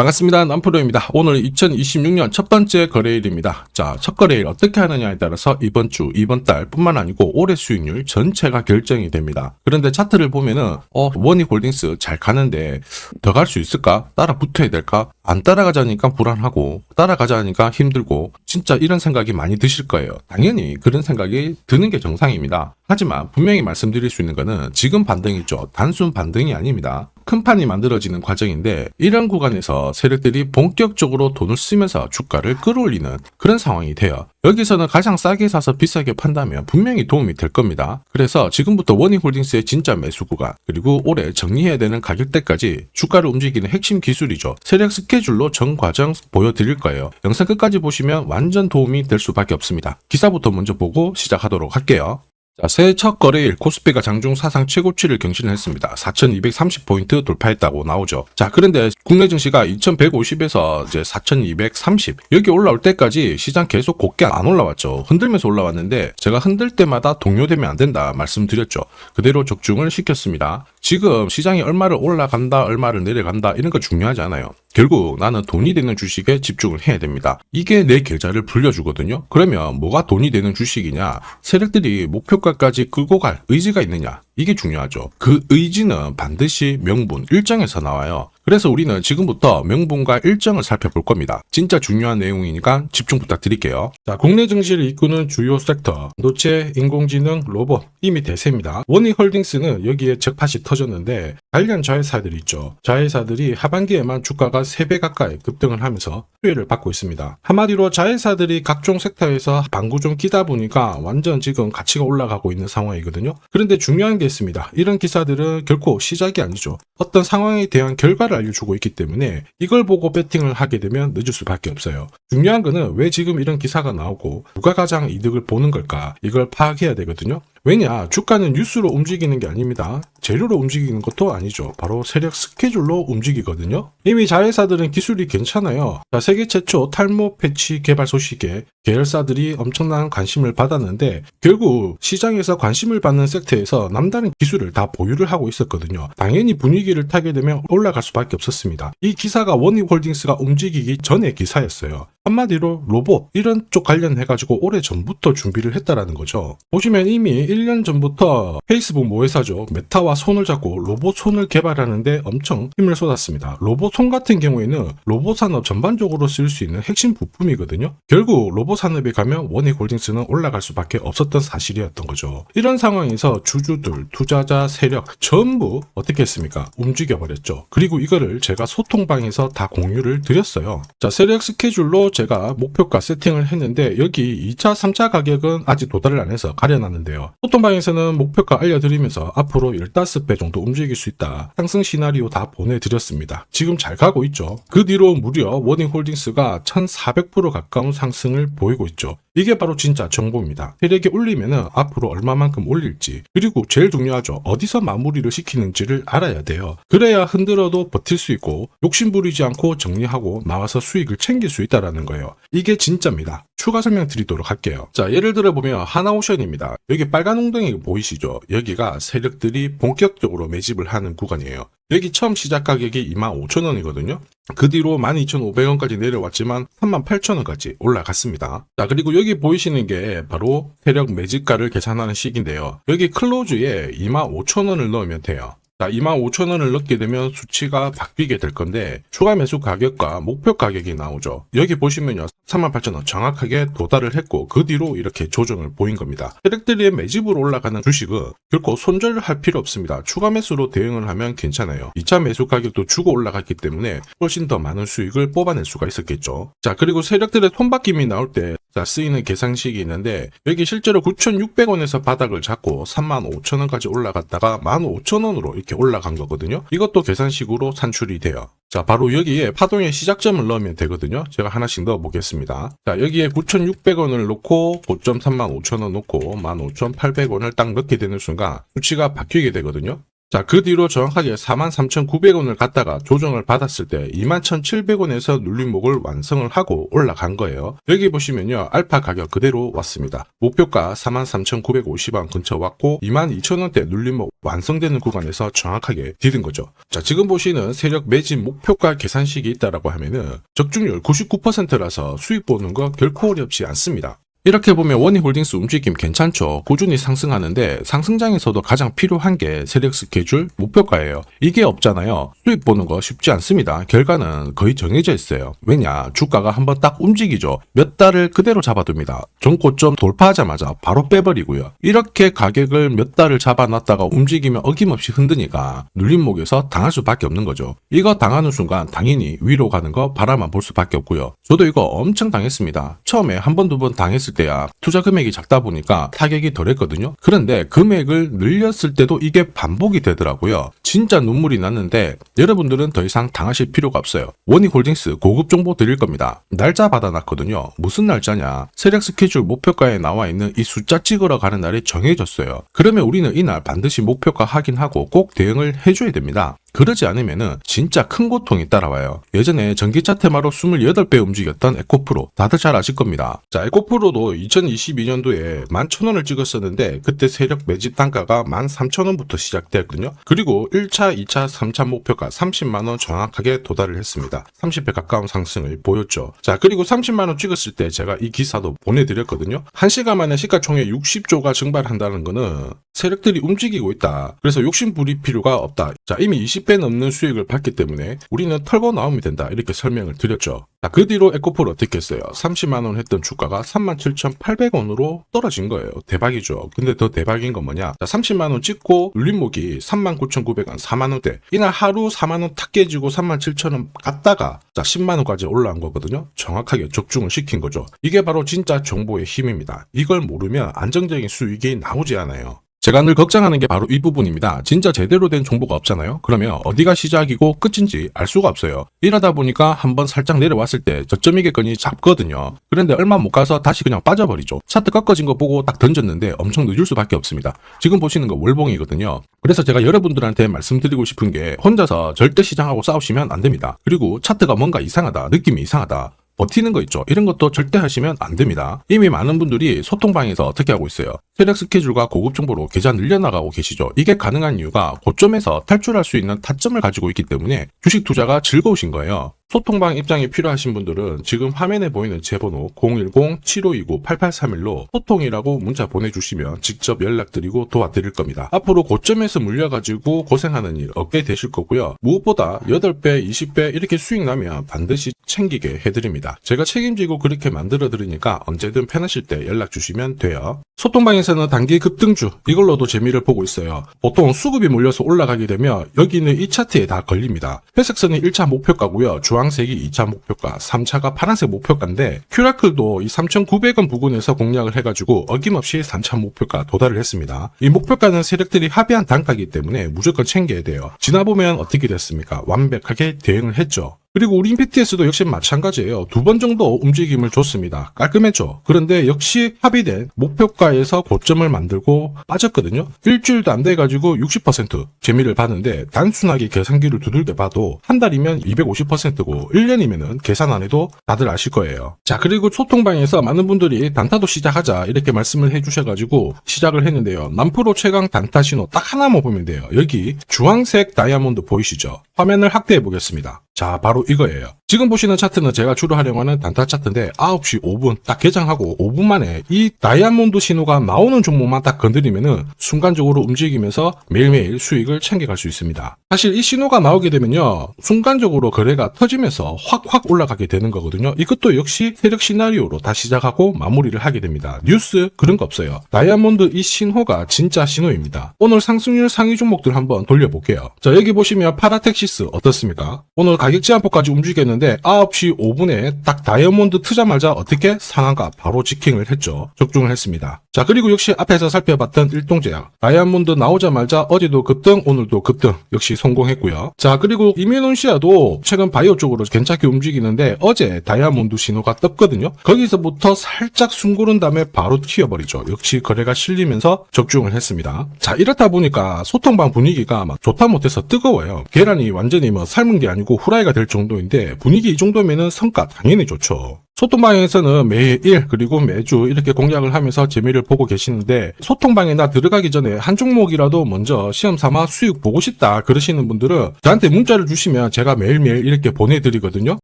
반갑습니다. 남프로입니다. 오늘 2026년 첫 번째 거래일입니다. 자, 첫 거래일 어떻게 하느냐에 따라서 이번 주, 이번 달 뿐만 아니고 올해 수익률 전체가 결정이 됩니다. 그런데 차트를 보면은 원익홀딩스 잘 가는데 더 갈 수 있을까? 따라 붙어야 될까? 안 따라가자니까 불안하고 따라가자니까 힘들고 진짜 이런 생각이 많이 드실 거예요. 당연히 그런 생각이 드는 게 정상입니다. 하지만 분명히 말씀드릴 수 있는 거는 지금 반등이죠. 단순 반등이 아닙니다. 큰 판이 만들어지는 과정인데 이런 구간에서 세력들이 본격적으로 돈을 쓰면서 주가를 끌어올리는 그런 상황이 돼요. 여기서는 가장 싸게 사서 비싸게 판다면 분명히 도움이 될 겁니다. 그래서 지금부터 원익홀딩스의 진짜 매수 구간 그리고 올해 정리해야 되는 가격대까지 주가를 움직이는 핵심 기술이죠. 세력 스케줄로 전 과정 보여드릴 거예요. 영상 끝까지 보시면 완전 도움이 될 수밖에 없습니다. 기사부터 먼저 보고 시작하도록 할게요. 자, 새해 첫 거래일 코스피가 장중 사상 최고치를 경신했습니다. 4230포인트 돌파했다고 나오죠. 자, 그런데 국내 증시가 2150에서 이제 4230 여기 올라올 때까지 시장 계속 곱게 안 올라왔죠. 흔들면서 올라왔는데 제가 흔들 때마다 동요되면 안 된다 말씀드렸죠. 그대로 적중을 시켰습니다. 지금 시장이 얼마를 올라간다, 얼마를 내려간다 이런 거 중요하지 않아요. 결국 나는 돈이 되는 주식에 집중을 해야 됩니다. 이게 내 계좌를 불려주거든요. 그러면 뭐가 돈이 되는 주식이냐? 세력들이 목표가까지 끌고 갈 의지가 있느냐? 이게 중요하죠. 그 의지는 반드시 명분, 일정에서 나와요. 그래서 우리는 지금부터 명분과 일정을 살펴볼 겁니다. 진짜 중요한 내용이니까 집중 부탁드릴게요. 자, 국내 증시를 이끄는 주요 섹터, 반도체, 인공지능, 로봇, 이미 대세입니다. 원익홀딩스는 여기에 적팟이 터졌는데 관련 자회사들이 있죠. 자회사들이 하반기에만 주가가 3배 가까이 급등을 하면서 수혜를 받고 있습니다. 한마디로 자회사들이 각종 섹터에서 방구 좀 끼다 보니까 완전 지금 가치가 올라가고 있는 상황이거든요. 그런데 중요한 게 있습니다. 이런 기사들은 결코 시작이 아니죠. 어떤 상황에 대한 결과를 알려주고 있기 때문에 이걸 보고 배팅을 하게 되면 늦을 수밖에 없어요. 중요한 거는 왜 지금 이런 기사가 나오고 누가 가장 이득을 보는 걸까? 이걸 파악해야 되거든요. 왜냐? 주가는 뉴스로 움직이는 게 아닙니다. 재료로 움직이는 것도 아니죠. 바로 세력 스케줄로 움직이거든요. 이미 자회사들은 기술이 괜찮아요. 자, 세계 최초 탈모 패치 개발 소식에 계열사들이 엄청난 관심을 받았는데 결국 시장에서 관심을 받는 섹터에서 남다른 기술을 다 보유를 하고 있었거든요. 당연히 분위기를 타게 되면 올라갈 수밖에 없었습니다. 이 기사가 원익홀딩스가 움직이기 전의 기사였어요. 한마디로 로봇 이런 쪽 관련해가지고 오래 전부터 준비를 했다라는 거죠. 보시면 이미 1년 전부터 페이스북 모회사죠. 메타와 손을 잡고 로봇 손을 개발하는데 엄청 힘을 쏟았습니다. 로봇 손 같은 경우에는 로봇 산업 전반적으로 쓸 수 있는 핵심 부품이거든요. 결국 로봇 산업에 가면 원익홀딩스는 올라갈 수밖에 없었던 사실이었던 거죠. 이런 상황에서 주주들, 투자자, 세력 전부 어떻게 했습니까? 움직여버렸죠. 그리고 이거를 제가 소통방에서 다 공유를 드렸어요. 자, 세력 스케줄로 제가 목표가 세팅을 했는데 여기 2차, 3차 가격은 아직 도달을 안 해서 가려놨는데요. 소통방에서는 목표가 알려드리면서 앞으로 15배 정도 움직일 수 있다. 상승 시나리오 다 보내드렸습니다. 지금 잘 가고 있죠. 그 뒤로 무려 원익홀딩스가 1400% 가까운 상승을 보이고 있죠. 이게 바로 진짜 정보입니다. 세력이 올리면은 앞으로 얼마만큼 올릴지 그리고 제일 중요하죠. 어디서 마무리를 시키는지를 알아야 돼요. 그래야 흔들어도 버틸 수 있고 욕심부리지 않고 정리하고 나와서 수익을 챙길 수 있다라는 거예요. 이게 진짜입니다. 추가 설명 드리도록 할게요. 자, 예를 들어 보면 하나오션입니다. 여기 빨간 웅덩이 보이시죠? 여기가 세력들이 본격적으로 매집을 하는 구간이에요. 여기 처음 시작 가격이 25,000원이거든요. 그 뒤로 12,500원까지 내려왔지만 38,000원까지 올라갔습니다. 자, 그리고 여기 보이시는 게 바로 세력 매집가를 계산하는 식인데요. 여기 클로즈에 25,000원을 넣으면 돼요. 자, 25,000원을 넣게 되면 수치가 바뀌게 될 건데 추가 매수 가격과 목표 가격이 나오죠. 여기 보시면요. 38,000원 정확하게 도달을 했고 그 뒤로 이렇게 조정을 보인 겁니다. 세력들이 매집으로 올라가는 주식은 결코 손절할 필요 없습니다. 추가 매수로 대응을 하면 괜찮아요. 2차 매수 가격도 주고 올라갔기 때문에 훨씬 더 많은 수익을 뽑아낼 수가 있었겠죠. 자, 그리고 세력들의 손바뀜이 나올 때 쓰이는 계산식이 있는데 여기 실제로 9,600원에서 바닥을 잡고 35,000원까지 올라갔다가 15,000원으로 이렇게 올라간 거거든요. 이것도 계산식으로 산출이 돼요. 자, 바로 여기에 파동의 시작점을 넣으면 되거든요. 제가 하나씩 넣어 보겠습니다. 자, 여기에 9,600원을 놓고 고점 35,000원 놓고 15,800원을 딱 넣게 되는 순간 수치가 바뀌게 되거든요. 자, 그 뒤로 정확하게 43,900원을 갖다가 조정을 받았을 때 21,700원에서 눌림목을 완성을 하고 올라간 거예요. 여기 보시면요, 알파 가격 그대로 왔습니다. 목표가 43,950원 근처 왔고 22,000원대 눌림목 완성되는 구간에서 정확하게 디딘 거죠. 자, 지금 보시는 세력 매집 목표가 계산식이 있다라고 하면은 적중률 99%라서 수익 보는 거 결코 어렵지 않습니다. 이렇게 보면 원희홀딩스 움직임 괜찮죠. 꾸준히 상승하는데 상승장에서도 가장 필요한 게 세력 스케줄 목표가예요. 이게 없잖아요. 수익 보는 거 쉽지 않습니다. 결과는 거의 정해져 있어요. 왜냐? 주가가 한번 딱 움직이죠. 몇 달을 그대로 잡아둡니다. 전고점 돌파하자마자 바로 빼버리고요. 이렇게 가격을 몇 달을 잡아놨다가 움직이면 어김없이 흔드니까 눌림목에서 당할 수밖에 없는 거죠. 이거 당하는 순간 당연히 위로 가는 거 바라만 볼 수밖에 없고요. 저도 이거 엄청 당했습니다. 처음에 한 번, 두 번 당했을 때야 투자 금액이 작다 보니까 타격이 덜했거든요. 그런데 금액을 늘렸을 때도 이게 반복이 되더라고요. 진짜 눈물이 났는데 여러분들은 더 이상 당하실 필요가 없어요. 원희홀딩스 고급 정보 드릴 겁니다. 날짜 받아놨거든요. 무슨 날짜냐? 세력 스케줄 목표가에 나와 있는 이 숫자 찍으러 가는 날이 정해졌어요. 그러면 우리는 이날 반드시 목표가 확인하고 꼭 대응을 해줘야 됩니다. 그러지 않으면은 진짜 큰 고통이 따라와요. 예전에 전기차 테마로 28배 움직였던 에코프로 다들 잘 아실 겁니다. 자, 에코프로도 2022년도에 11,000원을 찍었었는데 그때 세력 매집 단가가 13,000원부터 시작되었거든요. 그리고 1차, 2차, 3차 목표가 30만원 정확하게 도달을 했습니다. 30배 가까운 상승을 보였죠. 자, 그리고 30만원 찍었을 때 제가 이 기사도 보내드렸거든요. 1시간 만에 시가총액 60조가 증발한다는 거는 세력들이 움직이고 있다. 그래서 욕심 부릴 필요가 없다. 자, 이미 20배 넘는 수익을 받기 때문에 우리는 털고 나오면 된다. 이렇게 설명을 드렸죠. 자, 그 뒤로 에코프로 어떻게 했어요? 30만원 했던 주가가 37,800원으로 떨어진 거예요. 대박이죠. 근데 더 대박인 건 뭐냐? 자, 30만원 찍고 눌림목이 39,900원, 4만원대. 이날 하루 4만원 탁 깨지고 37,000원 갔다가 자, 10만원까지 올라온 거거든요. 정확하게 적중을 시킨 거죠. 이게 바로 진짜 정보의 힘입니다. 이걸 모르면 안정적인 수익이 나오지 않아요. 제가 늘 걱정하는 게 바로 이 부분입니다. 진짜 제대로 된 정보가 없잖아요. 그러면 어디가 시작이고 끝인지 알 수가 없어요. 이러다 보니까 한번 살짝 내려왔을 때 저점이겠거니 잡거든요. 그런데 얼마 못 가서 다시 그냥 빠져버리죠. 차트 꺾어진 거 보고 딱 던졌는데 엄청 늦을 수밖에 없습니다. 지금 보시는 거 월봉이거든요. 그래서 제가 여러분들한테 말씀드리고 싶은 게 혼자서 절대 시장하고 싸우시면 안 됩니다. 그리고 차트가 뭔가 이상하다, 느낌이 이상하다, 버티는 거 있죠. 이런 것도 절대 하시면 안 됩니다. 이미 많은 분들이 소통방에서 어떻게 하고 있어요? 세력 스케줄과 고급 정보로 계좌 늘려나가고 계시죠. 이게 가능한 이유가 고점에서 탈출할 수 있는 타점을 가지고 있기 때문에 주식 투자가 즐거우신 거예요. 소통방 입장이 필요하신 분들은 지금 화면에 보이는 제 번호 010-7529-8831로 소통이라고 문자 보내주시면 직접 연락드리고 도와드릴 겁니다. 앞으로 고점에서 물려가지고 고생하는 일 없게 되실 거고요. 무엇보다 8배, 20배 이렇게 수익 나면 반드시 챙기게 해드립니다. 제가 책임지고 그렇게 만들어 드리니까 언제든 편하실 때 연락 주시면 돼요. 소통방에서는 단기 급등주 이걸로도 재미를 보고 있어요. 보통 수급이 몰려서 올라가게 되면 여기는 이 차트에 다 걸립니다. 회색선이 1차 목표가고요. 주황색이 2차 목표가, 3차가 파란색 목표가인데 큐라클도 이 3,900원 부근에서 공략을 해가지고 어김없이 3차 목표가 도달을 했습니다. 이 목표가는 세력들이 합의한 단가이기 때문에 무조건 챙겨야 돼요. 지나보면 어떻게 됐습니까? 완벽하게 대응을 했죠. 그리고 우리 임팩트에서도 역시 마찬가지예요. 2번 정도 움직임을 줬습니다. 깔끔했죠. 그런데 역시 합의된 목표가에서 고점을 만들고 빠졌거든요. 일주일도 안 돼가지고 60% 재미를 봤는데 단순하게 계산기를 두들겨 봐도 한 달이면 250%고 1년이면은 계산 안 해도 다들 아실 거예요. 자, 그리고 소통방에서 많은 분들이 단타도 시작하자 이렇게 말씀을 해주셔가지고 시작을 했는데요. 남프로 최강 단타 신호 딱 하나만 보면 돼요. 여기 주황색 다이아몬드 보이시죠? 화면을 확대해 보겠습니다. 자, 바로 이거예요. 지금 보시는 차트는 제가 주로 활용하는 단타 차트인데 9시 5분 딱 개장하고 5분 만에 이 다이아몬드 신호가 나오는 종목만 딱 건드리면은 순간적으로 움직이면서 매일매일 수익을 챙겨갈 수 있습니다. 사실 이 신호가 나오게 되면요, 순간적으로 거래가 터지면서 확 올라가게 되는 거거든요. 이것도 역시 세력 시나리오로 다 시작하고 마무리를 하게 됩니다. 뉴스 그런 거 없어요. 다이아몬드 이 신호가 진짜 신호입니다. 오늘 상승률 상위 종목들 한번 돌려볼게요. 자, 여기 보시면 파라텍시스 어떻습니까? 오늘 가격 제한폭까지 움직였는데 9시 5분에 딱 다이아몬드 트자마자 어떻게 상한가 바로 지킹을 했죠. 적중을 했습니다. 자, 그리고 역시 앞에서 살펴봤던 일동제약 다이아몬드 나오자마자 어제도 급등 오늘도 급등 역시 성공했고요. 자, 그리고 이뮤논시아도 최근 바이오 쪽으로 괜찮게 움직이는데 어제 다이아몬드 신호가 떴거든요. 거기서부터 살짝 숨 고른 다음에 바로 튀어버리죠. 역시 거래가 실리면서 적중을 했습니다. 자, 이렇다 보니까 소통방 분위기가 막 좋다 못해서 뜨거워요. 계란이 완전히 뭐 삶은 게 아니고 후라이가 될 정도인데 분위기 이 정도면은 성과 당연히 좋죠. 소통방에서는 매일 그리고 매주 이렇게 공략을 하면서 재미를 보고 계시는데 소통방에 나 들어가기 전에 한 종목이라도 먼저 시험 삼아 수익 보고 싶다 그러시는 분들은 저한테 문자를 주시면 제가 매일매일 이렇게 보내드리거든요.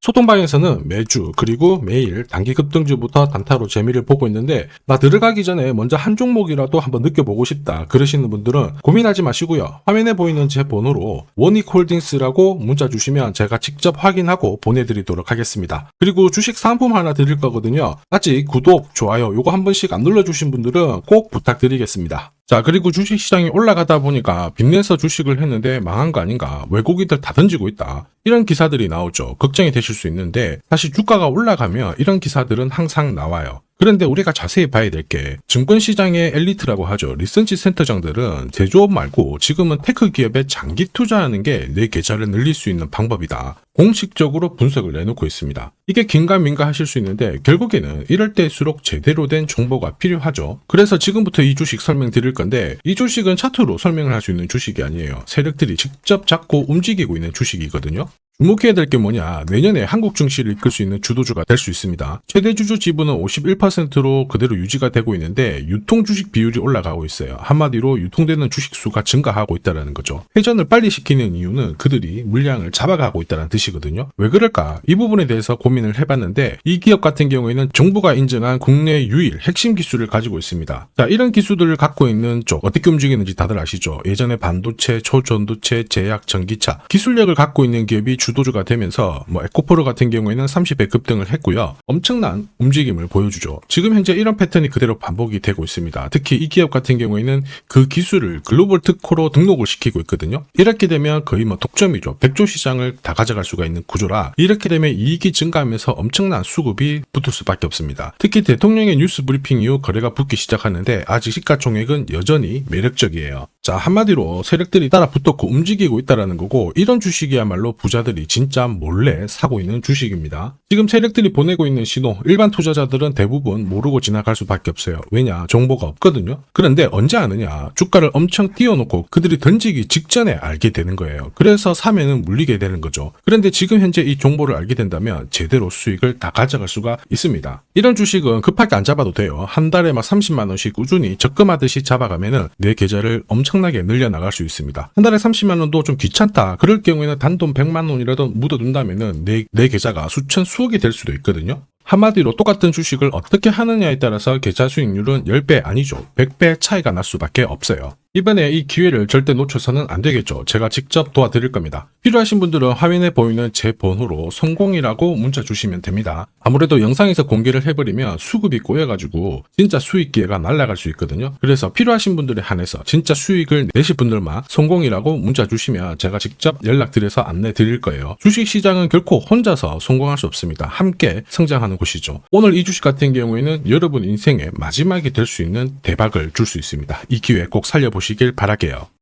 소통방에서는 매주 그리고 매일 단기 급등주부터 단타로 재미를 보고 있는데 나 들어가기 전에 먼저 한 종목이라도 한번 느껴보고 싶다 그러시는 분들은 고민하지 마시고요. 화면에 보이는 제 번호로 원익홀딩스라고 문자 주시면 제가 직접 확인하고 보내드리도록 하겠습니다. 그리고 주식 상품 하나 드릴 거거든요. 아직 구독, 좋아요 요거 한 번씩 안 눌러주신 분들은 꼭 부탁드리겠습니다. 자, 그리고 주식시장이 올라가다 보니까 빚내서 주식을 했는데 망한 거 아닌가, 외국인들 다 던지고 있다, 이런 기사들이 나오죠. 걱정이 되실 수 있는데 사실 주가가 올라가면 이런 기사들은 항상 나와요. 그런데 우리가 자세히 봐야 될 게 증권시장의 엘리트라고 하죠. 리서치 센터장들은 제조업 말고 지금은 테크 기업에 장기 투자하는 게 내 계좌를 늘릴 수 있는 방법이다. 공식적으로 분석을 내놓고 있습니다. 이게 긴가민가 하실 수 있는데 결국에는 이럴 때일수록 제대로 된 정보가 필요하죠. 그래서 지금부터 이 주식 설명드릴 건데 이 주식은 차트로 설명을 할 수 있는 주식이 아니에요. 세력들이 직접 잡고 움직이고 있는 주식이거든요. 주목해야 될 게 뭐냐, 내년에 한국 증시를 이끌 수 있는 주도주가 될 수 있습니다. 최대 주주 지분은 51%로 그대로 유지가 되고 있는데 유통 주식 비율이 올라가고 있어요. 한마디로 유통되는 주식 수가 증가하고 있다는 거죠. 회전을 빨리 시키는 이유는 그들이 물량을 잡아가고 있다는 뜻이거든요. 왜 그럴까? 이 부분에 대해서 고민을 해봤는데 이 기업 같은 경우에는 정부가 인정한 국내 유일 핵심 기술을 가지고 있습니다. 자, 이런 기술들을 갖고 있는 쪽 어떻게 움직이는지 다들 아시죠? 예전에 반도체, 초전도체, 제약, 전기차 기술력을 갖고 있는 기업이 주도주가 되면서 에코프로 같은 경우에는 30배 급등을 했고요. 엄청난 움직임을 보여주죠. 지금 현재 이런 패턴이 그대로 반복이 되고 있습니다. 특히 이 기업 같은 경우에는 그 기술을 글로벌 특허로 등록을 시키고 있거든요. 이렇게 되면 거의 독점이죠. 100조 시장을 다 가져갈 수가 있는 구조라 이렇게 되면 이익이 증가하면서 엄청난 수급이 붙을 수밖에 없습니다. 특히 대통령의 뉴스 브리핑 이후 거래가 붙기 시작하는데 아직 시가총액은 여전히 매력적이에요. 자, 한마디로 세력들이 따라 붙었고 움직이고 있다는 거고 이런 주식이야말로 부자들이 진짜 몰래 사고 있는 주식입니다. 지금 세력들이 보내고 있는 신호 일반 투자자들은 대부분 모르고 지나갈 수밖에 없어요. 왜냐? 정보가 없거든요. 그런데 언제 아느냐? 주가를 엄청 띄워놓고 그들이 던지기 직전에 알게 되는 거예요. 그래서 사면은 물리게 되는 거죠. 그런데 지금 현재 이 정보를 알게 된다면 제대로 수익을 다 가져갈 수가 있습니다. 이런 주식은 급하게 안 잡아도 돼요. 한 달에 30만 원씩 꾸준히 적금하듯이 잡아가면은 내 계좌를 엄청나게 늘려나갈 수 있습니다. 한 달에 30만 원도 좀 귀찮다. 그럴 경우에는 단돈 100만 원이라도 묻어둔다면은 내 계좌가 수천 수억이 될 수도 있거든요. 한마디로 똑같은 주식을 어떻게 하느냐에 따라서 계좌 수익률은 10배 아니죠. 100배 차이가 날 수밖에 없어요. 이번에 이 기회를 절대 놓쳐서는 안 되겠죠. 제가 직접 도와드릴 겁니다. 필요하신 분들은 화면에 보이는 제 번호로 성공이라고 문자 주시면 됩니다. 아무래도 영상에서 공개를 해버리면 수급이 꼬여가지고 진짜 수익 기회가 날아갈 수 있거든요. 그래서 필요하신 분들에 한해서 진짜 수익을 내실 분들만 성공이라고 문자 주시면 제가 직접 연락드려서 안내 드릴 거예요. 주식시장은 결코 혼자서 성공할 수 없습니다. 함께 성장하는 곳이죠. 오늘 이 주식 같은 경우에는 여러분 인생의 마지막이 될 수 있는 대박을 줄 수 있습니다. 이 기회 꼭 살려보시길 바랄게요.